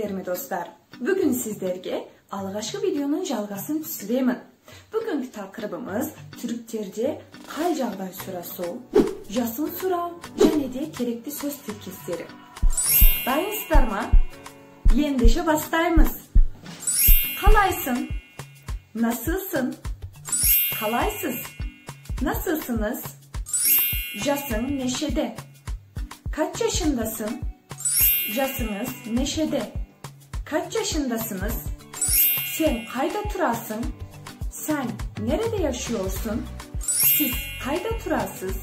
sizlermi dostlar. Bugün sizlerge alğaşkı videonun жалғасын түсіремін. Bugünkü taqribimiz Türkçerce hal жағдай сұрасу, жасын сұрау және де керекті söz тіркестері. Dayınızlar mı? Endişe başlayımız. Kalaysın? Nasılsın? Kalaysız? Nasılsınız? Жасın neşede. Kaç yaşındasın? Жасыңыз neşede. Kaç yaşındasınız? Sen kayda turasın? Sen nerede yaşıyorsun? Siz kayda turasız?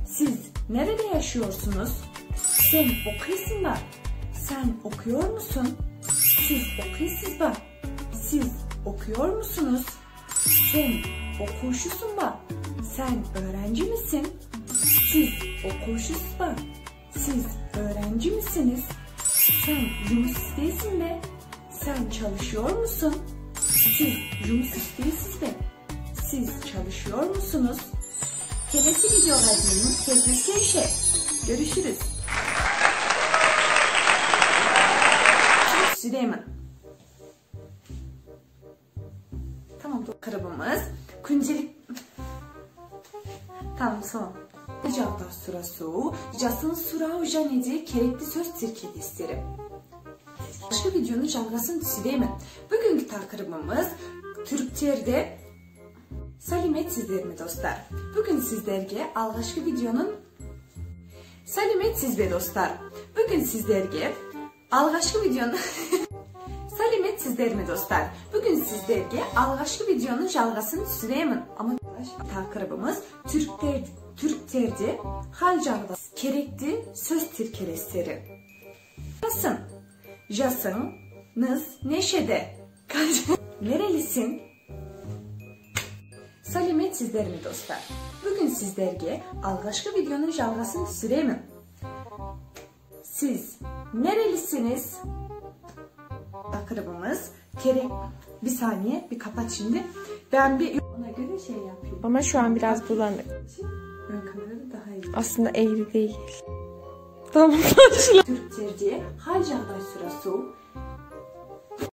Siz nerede yaşıyorsunuz? Sen okuyorsun mu? Sen okuyor musun? Siz okuyorsunuz mu? Siz okuyor musunuz? Sen okuşusun mu? Sen öğrenci misin? Siz okuşusunuz mu? Siz öğrenci misiniz? Sen жұмыс істейсің бе? Sen çalışıyor musun? Siz жұмыс істейсіз бе? Siz çalışıyor musunuz? Kelesi videoda дейін кездескенше. Görüşürüz. Süleyman. Tamam, taqribimiz kuncelik. Tamam, son. Жағдай сұрасу, жасын сұрау және де керекті söz тіркестері. Başka videonun жалғасын түсіремін. Bugünkü taqribimiz Türkçer'de Salimetsizler mi dostlar? Bugün sizlerge alğaşkı videonun Salimetsizler dostlar. Bugün sizlerge alğaşkı videonun Salimetsizler mi dostlar? Bugün sizlerge alğaşkı videonun жалғасын түсіремін. Ama taqribimiz Türkçer'de hal жағдай kerekli söz tirkelesleri. Nasılsın? Жасыңыз neşede. Nerelisin? Salimetsizler mi dostlar? Bugün sizlerge alğaşkı videonun жалғасын түсіремін. Siz nerelisiniz? Taqribimiz kerek. Bir saniye, bir kapat şimdi. Ben bir ona göre şey yapayım. Ama şu an biraz bulanık. Ön kamerada daha iyi. Aslında eğri değil. Tamam, başla. Türkçerce hal жағдай сұрасу